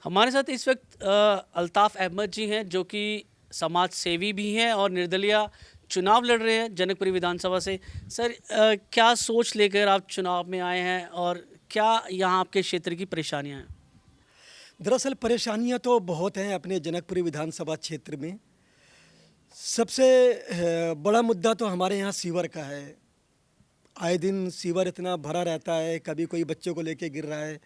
हमारे साथ इस वक्त अल्ताफ़ अहमद जी हैं जो कि समाज सेवी भी हैं और निर्दलीय चुनाव लड़ रहे हैं जनकपुरी विधानसभा से। सर, क्या सोच लेकर आप चुनाव में आए हैं और क्या यहाँ आपके क्षेत्र की परेशानियाँ हैं? दरअसल परेशानियां तो बहुत हैं अपने जनकपुरी विधानसभा क्षेत्र में। सबसे बड़ा मुद्दा तो हमारे यहाँ सीवर का है। आए दिन सीवर इतना भरा रहता है, कभी कोई बच्चों को लेके गिर रहा है,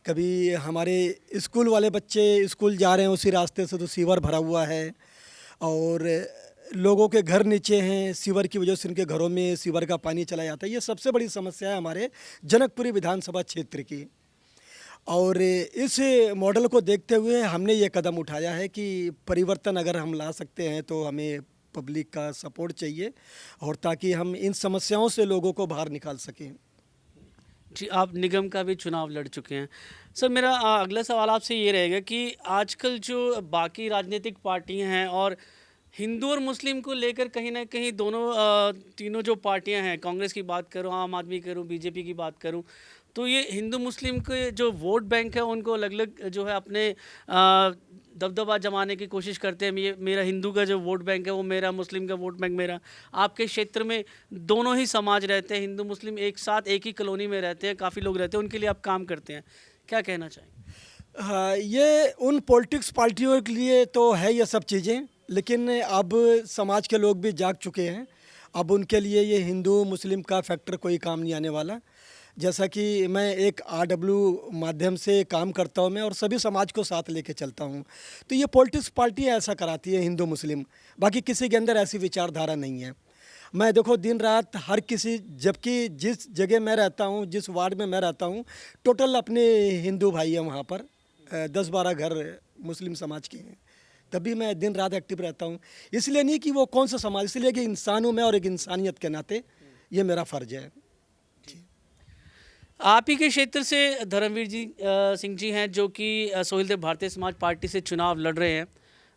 कभी हमारे स्कूल वाले बच्चे स्कूल जा रहे हैं उसी रास्ते से तो सीवर भरा हुआ है। और लोगों के घर नीचे हैं, सीवर की वजह से उनके घरों में सीवर का पानी चला जाता है। ये सबसे बड़ी समस्या है हमारे जनकपुरी विधानसभा क्षेत्र की। और इस मॉडल को देखते हुए हमने ये कदम उठाया है कि परिवर्तन अगर हम ला सकते हैं तो हमें पब्लिक का सपोर्ट चाहिए, और ताकि हम इन समस्याओं से लोगों को बाहर निकाल सकें। जी, आप निगम का भी चुनाव लड़ चुके हैं। सर, मेरा अगला सवाल आपसे ये रहेगा कि आजकल जो बाकी राजनीतिक पार्टियां हैं और हिंदू और मुस्लिम को लेकर कहीं न कहीं दोनों तीनों जो पार्टियां हैं, कांग्रेस की बात करूं, आम आदमी करूं, बीजेपी की बात करूं, तो ये हिंदू मुस्लिम के जो वोट बैंक है उनको अलग-अलग जो है अपने दबदबा जमाने की कोशिश करते हैं। ये मेरा हिंदू का जो वोट बैंक है वो मेरा, मुस्लिम का वोट बैंक मेरा। आपके क्षेत्र में दोनों ही समाज रहते हैं, हिंदू मुस्लिम एक साथ एक ही कॉलोनी में रहते हैं, काफ़ी लोग रहते हैं, उनके लिए आप काम करते हैं। क्या कहना चाहेंगे? हाँ, ये उन पॉलिटिक्स पार्टियों के लिए तो है ये सब चीज़ें, लेकिन अब समाज के लोग भी जाग चुके हैं। अब उनके लिए ये हिंदू मुस्लिम का फैक्टर कोई काम नहीं आने वाला। जैसा कि मैं एक आरडब्ल्यू माध्यम से काम करता हूँ मैं, और सभी समाज को साथ लेके चलता हूँ। तो ये पॉलिटिक्स पार्टी ऐसा कराती है हिंदू मुस्लिम, बाकी किसी के अंदर ऐसी विचारधारा नहीं है। मैं देखो दिन रात हर किसी, जबकि जिस जगह मैं रहता हूँ, जिस वार्ड में मैं रहता हूँ, टोटल अपने हिंदू भाई हैं वहाँ पर। 10-12 घर मुस्लिम समाज के हैं, तभी मैं दिन रात एक्टिव रहता हूँ। इसलिए नहीं कि वो कौन सा समाज, इसलिए कि इंसान हूँ मैं, और एक इंसानियत के नाते ये मेरा फ़र्ज है। आप ही के क्षेत्र से धर्मवीर जी सिंह जी हैं जो कि सोहेलदेव भारतीय समाज पार्टी से चुनाव लड़ रहे हैं।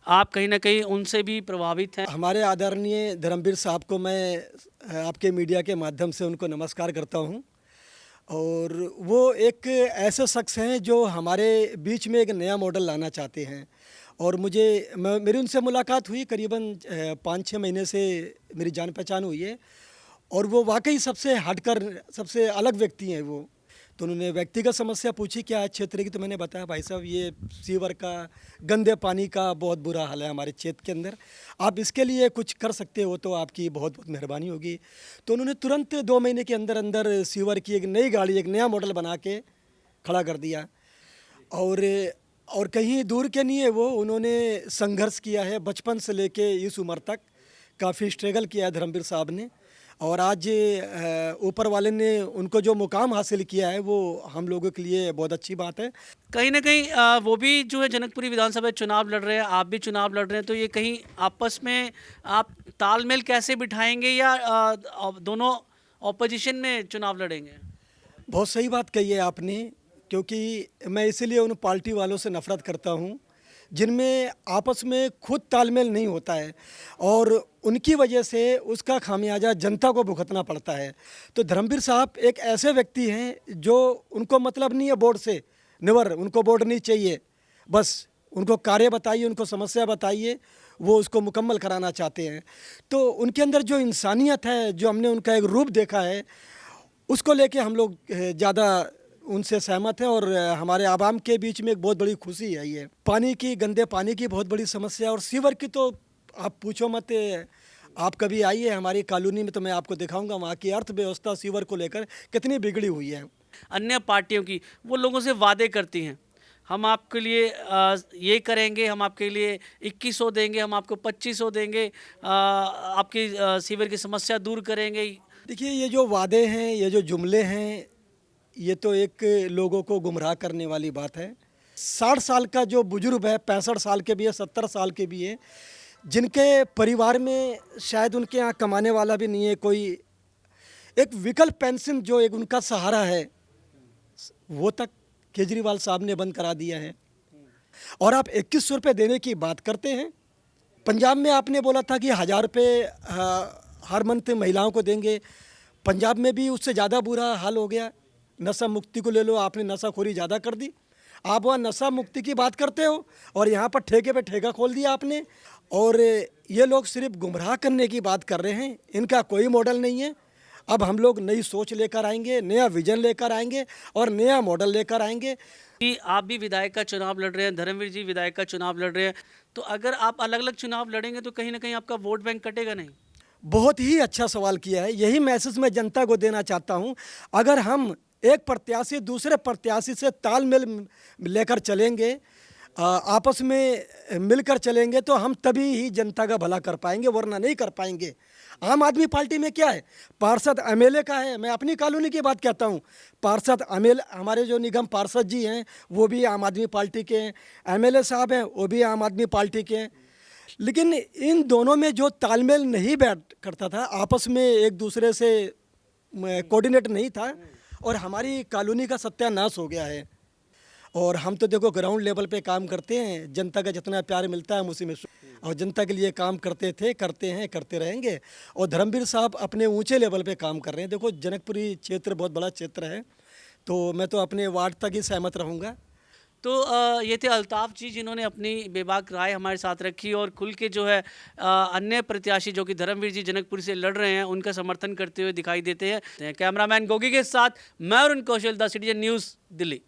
आप कहीं न कहीं उनसे भी प्रभावित हैं। हमारे आदरणीय धर्मवीर साहब को मैं आपके मीडिया के माध्यम से उनको नमस्कार करता हूँ। और वो एक ऐसे शख्स हैं जो हमारे बीच में एक नया मॉडल लाना चाहते हैं। और मेरी उनसे मुलाकात हुई करीबन 5-6 महीने से मेरी जान पहचान हुई है। और वो वाकई सबसे हटकर, सबसे अलग व्यक्ति हैं वो। तो उन्होंने व्यक्तिगत समस्या पूछी क्या है क्षेत्र की, तो मैंने बताया भाई साहब ये सीवर का, गंदे पानी का बहुत बुरा हाल है हमारे क्षेत्र के अंदर, आप इसके लिए कुछ कर सकते हो तो आपकी बहुत बहुत मेहरबानी होगी। तो उन्होंने तुरंत 2 महीने के अंदर अंदर सीवर की एक नई गाड़ी, एक नया मॉडल बना के खड़ा कर दिया। और और कहीं दूर के नहीं है वो, उन्होंने संघर्ष किया है बचपन से लेके इस उम्र तक, काफ़ी स्ट्रगल किया है धर्मवीर साहब ने। और आज ऊपर वाले ने उनको जो मुकाम हासिल किया है वो हम लोगों के लिए बहुत अच्छी बात है। कहीं न कहीं वो भी जो है जनकपुरी विधानसभा चुनाव लड़ रहे हैं, आप भी चुनाव लड़ रहे हैं, तो ये कहीं आपस में आप तालमेल कैसे बिठाएँगे या दोनों ऑपोज़िशन में चुनाव लड़ेंगे? बहुत सही बात कही है आपने, क्योंकि मैं इसीलिए उन पार्टी वालों से नफ़रत करता हूँ जिनमें आपस में खुद तालमेल नहीं होता है, और उनकी वजह से उसका खामियाजा जनता को भुगतना पड़ता है। तो धर्मवीर साहब एक ऐसे व्यक्ति हैं जो, उनको मतलब नहीं है वोट से, नेवर, उनको वोट नहीं चाहिए, बस उनको कार्य बताइए, उनको समस्या बताइए, वो उसको मुकम्मल कराना चाहते हैं। तो उनके अंदर जो इंसानियत है, जो हमने उनका एक रूप देखा है, उसको लेके हम लोग ज़्यादा उनसे सहमत हैं। और हमारे आवाम के बीच में एक बहुत बड़ी खुशी है ये। पानी की, गंदे पानी की बहुत बड़ी समस्या, और सीवर की तो आप पूछो मत। आप कभी आइए हमारी कॉलोनी में तो मैं आपको दिखाऊंगा वहाँ की अर्थव्यवस्था सीवर को लेकर कितनी बिगड़ी हुई है। अन्य पार्टियों की, वो लोगों से वादे करती हैं, हम आपके लिए ये करेंगे, हम आपके लिए 2100 देंगे, हम आपको 2500 देंगे, आपकी सीवर की समस्या दूर करेंगे। देखिए ये जो वादे हैं, ये जो जुमले हैं, ये तो एक लोगों को गुमराह करने वाली बात है। 60 साल का जो बुजुर्ग है, 65 साल के भी है, 70 साल के भी है, जिनके परिवार में शायद उनके यहाँ कमाने वाला भी नहीं है कोई, एक विकल्प पेंशन जो एक उनका सहारा है, वो तक केजरीवाल साहब ने बंद करा दिया है। और आप 2100 रुपये देने की बात करते हैं। पंजाब में आपने बोला था कि 1000 रुपये हर मंथ महिलाओं को देंगे, पंजाब में भी उससे ज़्यादा बुरा हाल हो गया। नशा मुक्ति को ले लो, आपने नशाखोरी ज़्यादा कर दी। आप वहाँ नशा मुक्ति की बात करते हो और यहाँ पर ठेके पे ठेका खोल दिया आपने। और ये लोग सिर्फ गुमराह करने की बात कर रहे हैं, इनका कोई मॉडल नहीं है। अब हम लोग नई सोच लेकर आएंगे, नया विजन लेकर आएंगे और नया मॉडल लेकर आएंगे। कि आप भी विधायक का चुनाव लड़ रहे हैं, धर्मवीर जी विधायक का चुनाव लड़ रहे हैं, तो अगर आप अलग-अलग चुनाव लड़ेंगे तो कहीं न कहीं आपका वोट बैंक कटेगा नहीं? बहुत ही अच्छा सवाल किया है। यही मैसेज मैं जनता को देना चाहता हूँ। अगर हम एक प्रत्याशी दूसरे प्रत्याशी से तालमेल लेकर चलेंगे, आपस में मिलकर चलेंगे, तो हम तभी ही जनता का भला कर पाएंगे, वरना नहीं कर पाएंगे। आम आदमी पार्टी में क्या है, पार्षद एमएलए का है। मैं अपनी कॉलोनी की बात कहता हूँ। पार्षद एमएलए, हमारे जो निगम पार्षद जी हैं वो भी आम आदमी पार्टी के हैं, एमएलए साहब हैं वो भी आम आदमी पार्टी के हैं। लेकिन इन दोनों में जो तालमेल नहीं बैठ करता था, आपस में एक दूसरे से कोऑर्डिनेट नहीं था, और हमारी कॉलोनी का सत्यानाश हो गया है। और हम तो देखो ग्राउंड लेवल पे काम करते हैं, जनता का जितना प्यार मिलता है हम उसी में और जनता के लिए काम करते थे, करते हैं, करते रहेंगे। और धर्मवीर साहब अपने ऊंचे लेवल पे काम कर रहे हैं। देखो जनकपुरी क्षेत्र बहुत बड़ा क्षेत्र है, तो मैं तो अपने वार्ड तक ही सहमत रहूँगा। तो ये थे अल्ताफ़ जी, जिन्होंने अपनी बेबाक राय हमारे साथ रखी और खुल के जो है अन्य प्रत्याशी जो कि धर्मवीर जी जनकपुरी से लड़ रहे हैं उनका समर्थन करते हुए दिखाई देते हैं। कैमरामैन गोगी के साथ मैं अरुण कौशल, द सिटीजन न्यूज़, दिल्ली।